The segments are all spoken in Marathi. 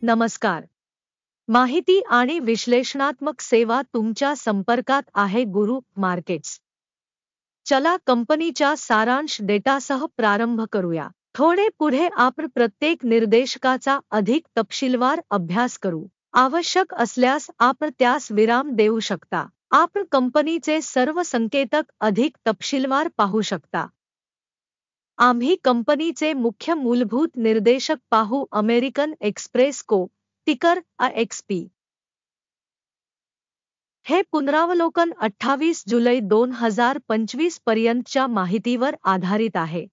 नमस्कार. माहिती आणि विश्लेषणात्मक सेवा तुमच्या संपर्कात आहे गुरु मार्केट्स. चला कंपनीच्या सारांश डेटासह प्रारंभ करूया. थोडे पुढे आपण प्रत्येक निर्देशकाचा अधिक तपशीलवार अभ्यास करू. आवश्यक असल्यास आपण त्यास विराम देऊ शकता. आपण कंपनीचे सर्व संकेतक अधिक तपशीलवार पाहू शकता. आम्ही कंपनीचे मुख्य मूलभूत निर्देशक पाहू. अमेरिकन एक्सप्रेस को, टिकर AXP. हे पुनरावलोकन 28 जुलै 2025 पर्यंतच्या माहितीवर आधारित आहे.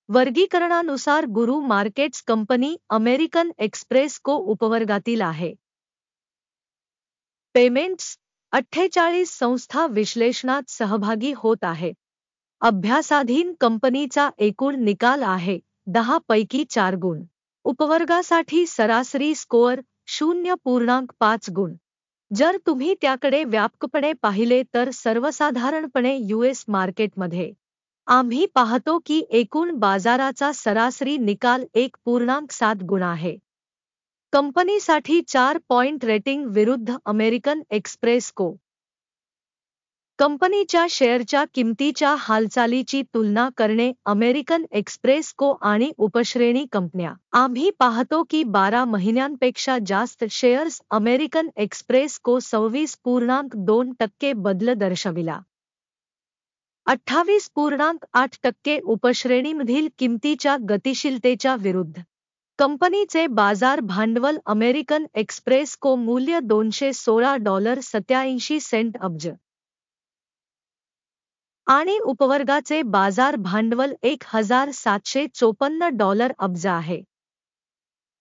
वर्गीकरणानुसार गुरु मार्केट्स कंपनी अमेरिकन एक्सप्रेस को उपवर्गातील आहे. पेमेंट्स 48 संस्था विश्लेषणात सहभागी होत आहेत. अभ्यासाधीन कंपनीचा एकूण निकाल आहे 10 पैकी 4 गुण. उपवर्गासाठी सरासरी स्कोअर 0.5 गुण. जर तुम्ही त्याकडे व्यापकपणे पाहिले तर सर्वसाधारणपणे US मार्केटमध्ये आम्ही पाहतो की एकूण बाजाराचा सरासरी निकाल 1.7 गुण आहे. कंपनीसाठी 4 पॉइंट रेटिंग विरुद्ध अमेरिकन एक्सप्रेस को. कंपनीच्या शेअरच्या किमतीच्या हालचालीची तुलना करणे. अमेरिकन एक्सप्रेस को आणि उपश्रेणी कंपन्या. आम्ही पाहतो की 12 महिन्यांपेक्षा जास्त शेअर्स अमेरिकन एक्सप्रेस को 26.2% बदल दर्शविला. 28.8% उपश्रेणीमधील किमतीच्या गतिशीलतेच्या विरुद्ध. कंपनीचे बाजार भांडवल अमेरिकन एक्सप्रेस को मूल्य $216.87 अब्ज आणि उपवर्गाचे बाजार भांडवल $1,754 अब्ज आहे.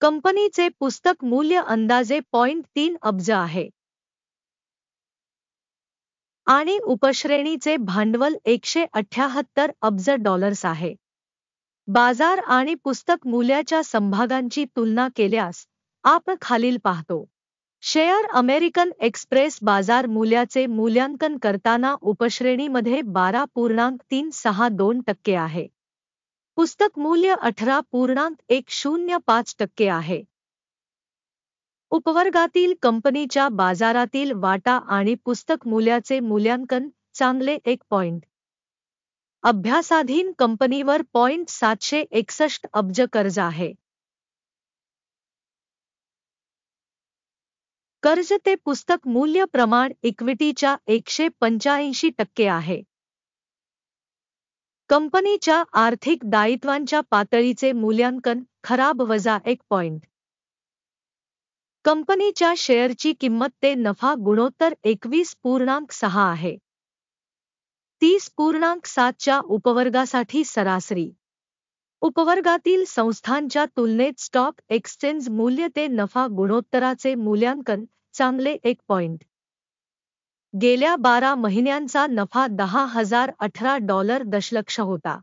कंपनीचे पुस्तक मूल्य अंदाजे 0.3 अब्ज आहे आणि उपश्रेणीचे भांडवल $178 अब्ज आहे. बाजार आणि पुस्तक मूल्याच्या समभागांची तुलना केल्यास आपण खालील पाहतो. शेअर अमेरिकन एक्सप्रेस बाजार मूल्याचे मूल्यांकन करताना उपश्रेणीमध्ये 12.362% आहे. पुस्तक मूल्य 18.105% आहे. उपवर्गातील कंपनीच्या बाजारातील वाटा आणि पुस्तक मूल्याचे मूल्यांकन चांगले 1 पॉइंट. अभ्यासाधीन कंपनीवर 761 अब्ज कर्ज आहे. कर्ज ते पुस्तक मूल्य प्रमाण इक्विटीच्या 185% आहे. कंपनीच्या आर्थिक दायित्वांच्या पातळीचे मूल्यांकन खराब वजा 1 पॉइंट. कंपनीच्या शेअरची किंमत ते नफा गुणोत्तर 21.6 आहे. 30.7 च्या उपवर्गासाठी सरासरी. उपवर्गातील संस्थांच्या तुलनेत स्टॉक एक्सचेंज मूल्य ते नफा गुणोत्तराचे मूल्यांकन चांगले 1 पॉइंट. गेल्या 12 महिन्यांचा नफा $10,018 दशलक्ष होता.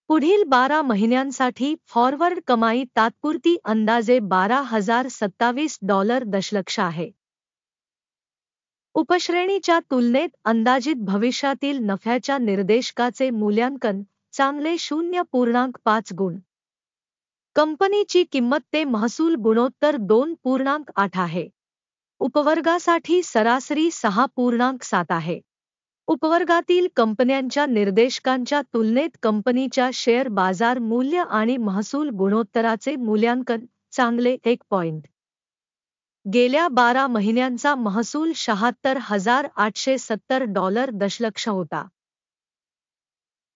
पुढील 12 महिन्यांसाठी फॉरवर्ड कमाई तात्पुरती अंदाजे $12,027 दशलक्ष आहे. उपश्रेणीच्या तुलनेत अंदाजित भविष्यातील नफ्याच्या निर्देशकाचे मूल्यांकन चांगले 0.5 गुण. कंपनीची किंमत ते महसूल गुणोत्तर 2.8 आहे. उपवर्गासाठी सरासरी 6.7 आहे. उपवर्गातील कंपन्यांच्या निर्देशकांच्या तुलनेत कंपनीच्या शेअर बाजार मूल्य आणि महसूल गुणोत्तराचे मूल्यांकन चांगले 1 पॉइंट. गेल्या 12 महिन्यांचा महसूल $76,870 दशलक्ष होता.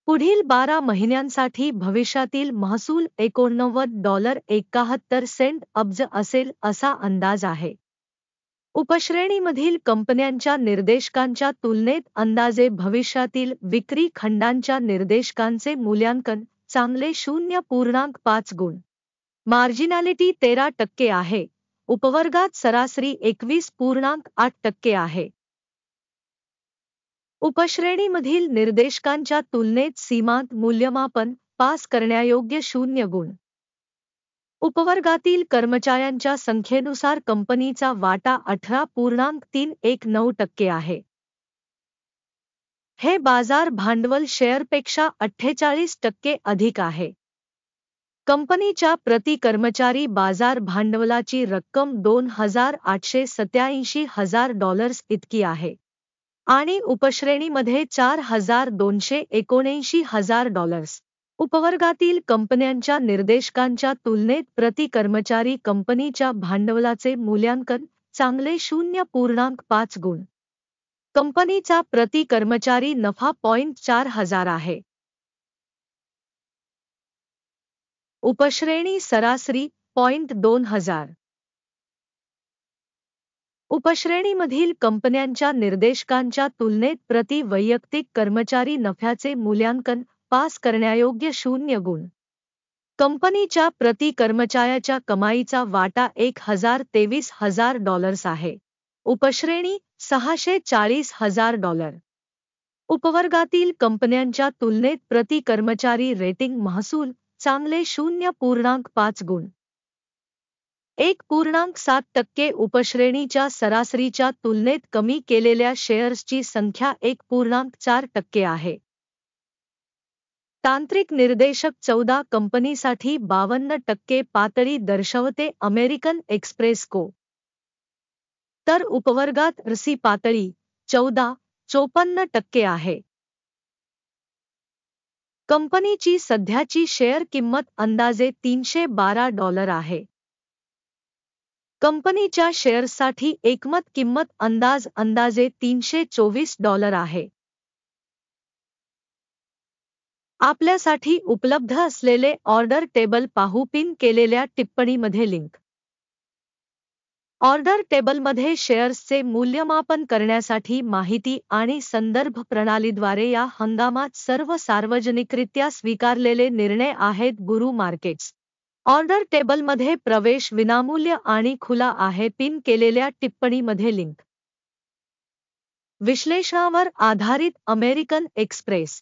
पुढील 12 महिन्यांसाठी भविष्यातील महसूल $89.71 अब्ज असेल असा अंदाज आहे. उपश्रेणीमधील कंपन्यांच्या निर्देशकांच्या तुलनेत अंदाजे भविष्यातील विक्री खंडांच्या निर्देशकांचे मूल्यांकन चांगले 0.5 गुण. मार्जिनॅलिटी 13% आहे. उपवर्गात सरासरी 21.8% आहे. उपश्रेणीमधील निर्देशकांच्या तुलनेत सीमांत मूल्यमापन पास करण्यायोग्य 0 गुण. उपवर्गातील कर्मचाऱ्यांच्या संख्येनुसार कंपनीचा वाटा 18.319% आहे. हे बाजार भांडवल शेअरपेक्षा 48% अधिक आहे. कंपनीच्या प्रति कर्मचारी बाजार भांडवलाची रक्कम $2,887,000 इतकी आहे आणि उपश्रेणीमध्ये $4,279,000. उपवर्गातील कंपन्यांच्या निर्देशकांच्या तुलनेत प्रति कर्मचारी कंपनीच्या भांडवलाचे मूल्यांकन चांगले 0.5 गुण. कंपनीचा प्रति कर्मचारी नफा 4,000 आहे. उपश्रेणी सरासरी 2,000. उपश्रेणीमधील कंपन्यांच्या निर्देशकांच्या तुलनेत प्रति वैयक्तिक कर्मचारी नफ्याचे मूल्यांकन पास करण्यायोग्य 0 गुण. कंपनीच्या प्रति कर्मचाऱ्याच्या कमाईचा वाटा $1,023,000 आहे. उपश्रेणी $640,000. उपवर्गातील कंपन्यांच्या तुलनेत प्रति कर्मचारी रेटिंग महसूल चांगले 0.5 गुण. 1.7% उपश्रेणीच्या सरासरीच्या तुलनेत कमी केलेल्या शेअर्सची संख्या 1.4% आहे. तांत्रिक निर्देशक 14 कंपनीसाठी 52% पातळी दर्शवते अमेरिकन एक्सप्रेस को. तर उपवर्गात RSI पातळी 54% आहे. कंपनीची सध्याची शेअर किंमत अंदाजे $312 आहे. कंपनीच्या शेअर्ससाठी एकमत किंमत अंदाजे $324 आहे. आपल्यासाठी उपलब्ध असलेले ऑर्डर टेबल पाहू. पिन केलेल्या टिप्पणीमध्ये लिंक. ऑर्डर टेबलमध्ये शेअर्सचे मूल्यमापन करण्यासाठी माहिती आणि संदर्भ प्रणालीद्वारे या हंगामात सर्व सार्वजनिकरित्या स्वीकारलेले निर्णय आहेत. गुरु मार्केट्स. ऑर्डर टेबलमध्ये प्रवेश विनामूल्य आणि खुला आहे. पिन केलेल्या टिप्पणीमध्ये लिंक. विश्लेषणावर आधारित अमेरिकन एक्सप्रेस.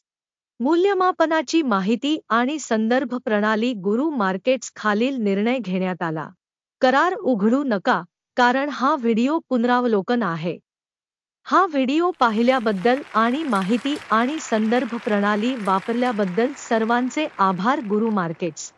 मूल्यमापनाची माहिती आणि संदर्भ प्रणाली. गुरु मार्केट्स. खालील निर्णय घेण्यात आला. करार उघडू नका कारण हा व्हिडिओ पुनरावलोकन आहे. हा व्हिडिओ पाहिल्याबद्दल आणि माहिती आणि संदर्भ प्रणाली वापरल्याबद्दल सर्वांचे आभार. गुरु मार्केट्स.